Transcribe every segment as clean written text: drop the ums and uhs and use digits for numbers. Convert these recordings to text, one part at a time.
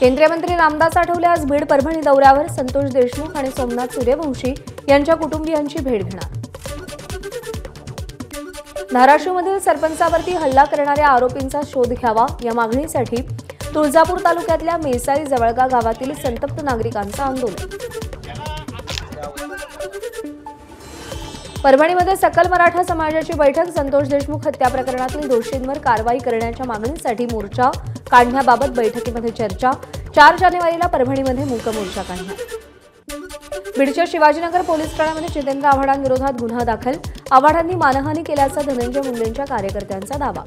केंद्रीय मंत्री रामदास आठवले आज बीड परभणी दौऱ्यावर संतोष देशमुख आणि सोमनाथ सूर्यवंशी यांच्या कुटुंबियांची भेट घेणार। धाराशिवमधील सरपंचावरती हल्ला करणाऱ्या आरोपींचा शोध घ्यावा या मागणीसाठी तुळजापूर तालुक्यातल्या मेसाई जवळगा गावातील संतप्त नागरिकांचं आंदोलन। परभणीमध्ये सकल मराठा समाजाची बैठक संतोष देशमुख हत्या प्रकरणातील दोषींवर कारवाई करण्याच्या मागणीसाठी मोर्चा काढण्याबाबत बैठकीमध्ये चर्चा। 4 जानेवारीला परभणीमध्ये मूक मोर्चा काढणार। बीडच्या शिवाजीनगर पोलीस ठाण्यामध्ये जितेंद्र आव्हाडांविरोधात गुन्हा दाखल। आव्हाडांनी मानहानी केल्याचा धनंजय मुंडेंच्या कार्यकर्त्यांचा दावा।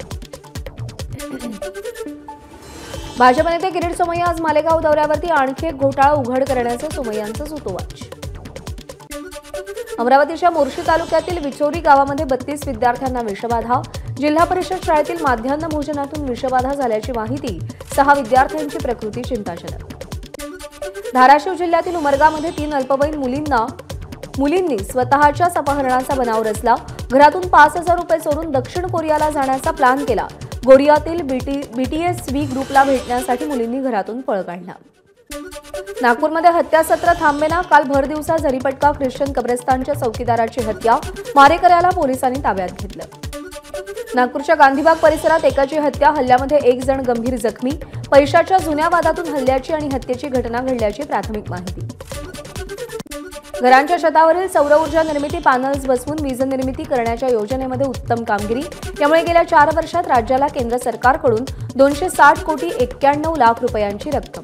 भाजप नेते किरीट सोमय्या आज मालेगाव दौऱ्यावरती आणखी एक घोटाळा उघड करण्याचं सोमय्यांचं सूतोवाच। अमरावतीच्या मोर्शी तालुक्यातील विचोरी गावामध्ये 32 विद्यार्थ्यांना विषबाधा। जिल्हा परिषद शाळेतील माध्यान्ह भोजनातून विषबाधा झाल्याची माहिती। 6 विद्यार्थ्यांची प्रकृती चिंताजनक। धाराशिव जिल्ह्यातील उमरगामध्ये 3 अल्पवयीन मुलींनी स्वतःच्याच अपहरणाचा बनाव रचला। घरातून 5000 रुपये चोरून दक्षिण कोरियाला जाण्याचा प्लॅन केला। गोरियातील BTSV ग्रुपला भेटण्यासाठी मुलींनी घरातून पळ काढला। नागपूरमध्ये हत्यासत्र थांबेना। काल भर दिवसा झरीपटका ख्रिश्चन कब्रस्तानच्या चौकीदाराची हत्या। मारेकऱ्याला पोलिसांनी ताब्यात घेतलं। नागपूरच्या गांधीबाग परिसरात एकाची हत्या। हल्ल्यामध्ये 1 जण गंभीर जखमी। पैशाच्या जुन्या वादातून हल्ल्याची आणि हत्येची घटना घडल्याची प्राथमिक माहिती। घरांच्या छतावरील सौर ऊर्जा निर्मिती पॅनल्स बसवून वीज निर्मिती करण्याच्या योजनेमध्ये उत्तम कामगिरी। यामुळे गेल्या 4 वर्षात राज्याला केंद्र सरकारकडून 260 कोटी 91 लाख रुपयांची रक्कम।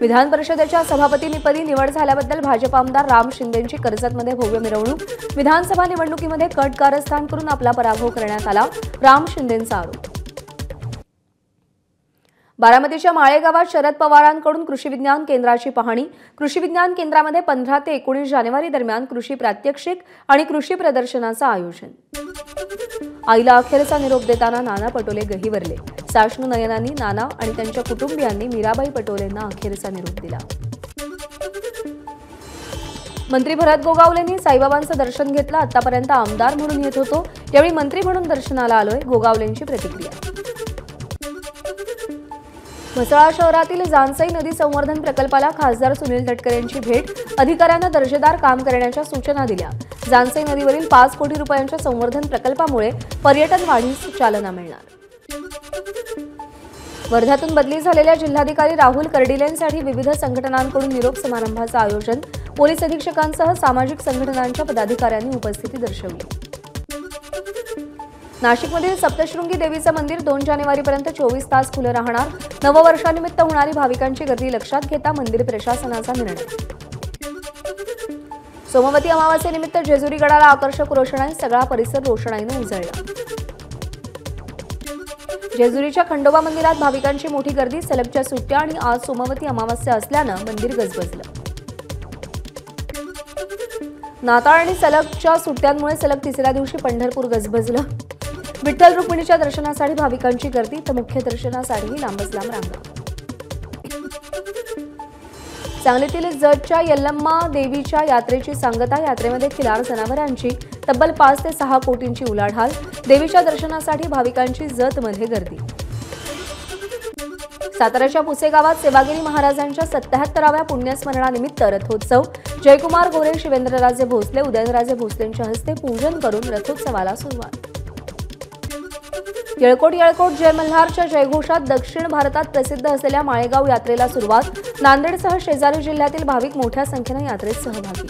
विधान परिषदेच्या सभापतीपदी निवड झाल्याबद्दल भाजप आमदार राम शिंदेंची कर्जतमध्ये भव्य मिरवणूक। विधानसभा निवडणुकीमध्ये कट कारस्थान करून आपला पराभव करण्यात आला। राम शिंदेंचा आरोप। बारामतीच्या माळेगावात शरद पवारांकडून कृषी विज्ञान केंद्राची पाहणी। कृषी विज्ञान केंद्रामध्ये 15 ते 19 जानेवारी दरम्यान कृषी प्रात्यक्षिक आणि कृषी प्रदर्शनाचं आयोजन। आईला अखेरचा निरोप देताना नाना पटोले गहिवरले। साश्रू नयनांनी नाना आणि त्यांच्या कुटुंबियांनी मीराबाई पटोलेंना अखेरचा निरोप दिला। मंत्री भरत गोगावलेंनी साईबाबांचं दर्शन घेतलं। आतापर्यंत आमदार म्हणून येत होतो, यावेळी मंत्री म्हणून दर्शनाला आलोय। गोगावलेंची प्रतिक्रिया। म्हसळा शहरातील जानसई नदी संवर्धन प्रकल्पाला खासदार सुनील तटकरे यांची भेट। अधिकाऱ्यांना दर्जेदार काम करण्याच्या सूचना दिल्या। जानसई नदीवरील 5 कोटी रुपयांच्या संवर्धन प्रकल्पामुळे पर्यटन वाढीस चालना मिळणार। वर्ध्यातून बदली झालेल्या जिल्हाधिकारी राहुल कर्डिलेंसाठी विविध संघटनांकडून निरोप समारंभाचं आयोजन। पोलीस अधीक्षकांसह सामाजिक संघटनांच्या पदाधिकाऱ्यांनी उपस्थिती दर्शवली। नाशिकमधील सप्तशृंगी देवीचं मंदिर 2 जानेवारीपर्यंत 24 तास खुलं राहणार। नववर्षानिमित्त होणारी भाविकांची गर्दी लक्षात घेता मंदिर प्रशासनाचा निर्णय। सोमवती अमावास्येनिमित्त जेजुरी गडाला आकर्षक रोषणाई। सगळा परिसर रोषणाईने उजळला। जेजुरीच्या खंडोबा मंदिरात भाविकांची मोठी गर्दी। सलगच्या सुट्ट्या आणि आज सोमवती अमावास्या असल्यानं मंदिर गजबजलं। नाताळ आणि सलगच्या सुट्ट्यांमुळे सलग 3ऱ्या दिवशी पंढरपूर गजबजलं। विठ्ठल रुक्मिणीच्या दर्शनासाठी भाविकांची गर्दी तर मुख्य दर्शनासाठीही लांबच लांब रांगा। सांगलीतील जतच्या यल्लम्मा देवीच्या यात्रेची सांगता। यात्रेमध्ये खिलार जनावरांची तब्बल 5 ते 6 कोटींची उलाढाल। देवीच्या दर्शनासाठी भाविकांची जतमध्ये गर्दी। साताऱ्याच्या पुसेगावात सेवागिरी महाराजांच्या 77व्या पुण्यस्मरणानिमित्त रथोत्सव। जयकुमार गोरे शिवेंद्रराजे भोसले उदयनराजे भोसलेंच्या हस्ते पूजन करून रथोत्सवाला सुरुवात। येळकोट जय मल्हारच्या जयघोषात दक्षिण भारतात प्रसिद्ध असलेल्या माळेगाव यात्रेला सुरुवात। नांदेडसह शेजारी जिल्ह्यातील भाविक मोठ्या संख्येने यात्रेत सहभागी।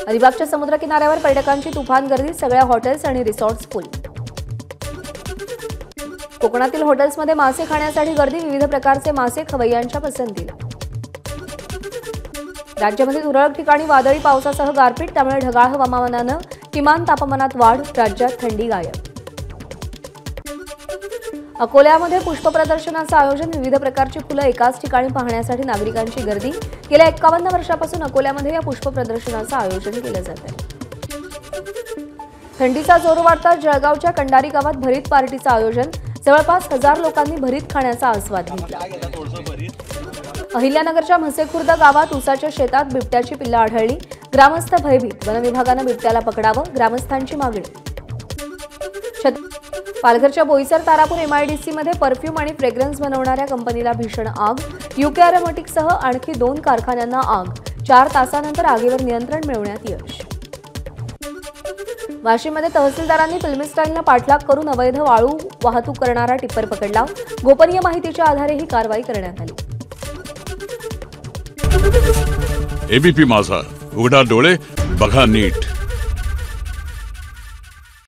अलिबागच्या समुद्र किनाऱ्यावर पर्यटकांची तुफान गर्दी। सगळ्या हॉटेल्स आणि रिसॉर्ट्स फुल। कोकणातील हॉटेल्समध्ये मासे खाण्यासाठी गर्दी। विविध प्रकारचे मासे खवय्यांच्या पसंतीला। राज्यामध्ये तुरळक ठिकाणी वादळी पावसासह गारपीट। त्यामुळे ढगाळ हवामानानं किमान तापमानात वाढ। राज्यात थंडी गायब। अकोल्यामध्ये पुष्प प्रदर्शनाचं आयोजन। विविध प्रकारची फुलं एकाच ठिकाणी पाहण्यासाठी नागरिकांची गर्दी। गेल्या 51 वर्षापासून अकोल्यामध्ये या पुष्प प्रदर्शनाचं आयोजन केलं जात आहे। थंडीचा जोर वाढता जळगावच्या कंडारी गावात भरीत पार्टीचं आयोजन। जवळपास 1000 लोकांनी भरीत खाण्याचा आस्वाद घेतला। अहिल्यानगरच्या म्हसेखुर्द गावात ऊसाच्या शेतात बिबट्याची पिल्लं आढळली। ग्रामस्थ भयभीत। वन विभागानं बिबट्याला पकडावं ग्रामस्थांची मागणी। पालघरच्या बोईसर तारापूर एमआयडीसी मध्ये परफ्यूम आणि फ्रेग्रन्स बनवणाऱ्या कंपनीला भीषण आग. यूके अरोमॅटिकसह आणखी 2 कारखान्यांना आग. 4 तासानंतर आगीवर नियंत्रण मिळवण्यात यश. वाशीमध्ये तहसीलदारांनी फिल्मी स्टाईलनं पाठलाग करून अवैध वाळू वाहतूक करणारा टिप्पर पकडला. गोपनीय माहितीच्या आधारे ही कारवाई करण्यात आली. एबीपी माझा, उघडा डोळे बघा नीट.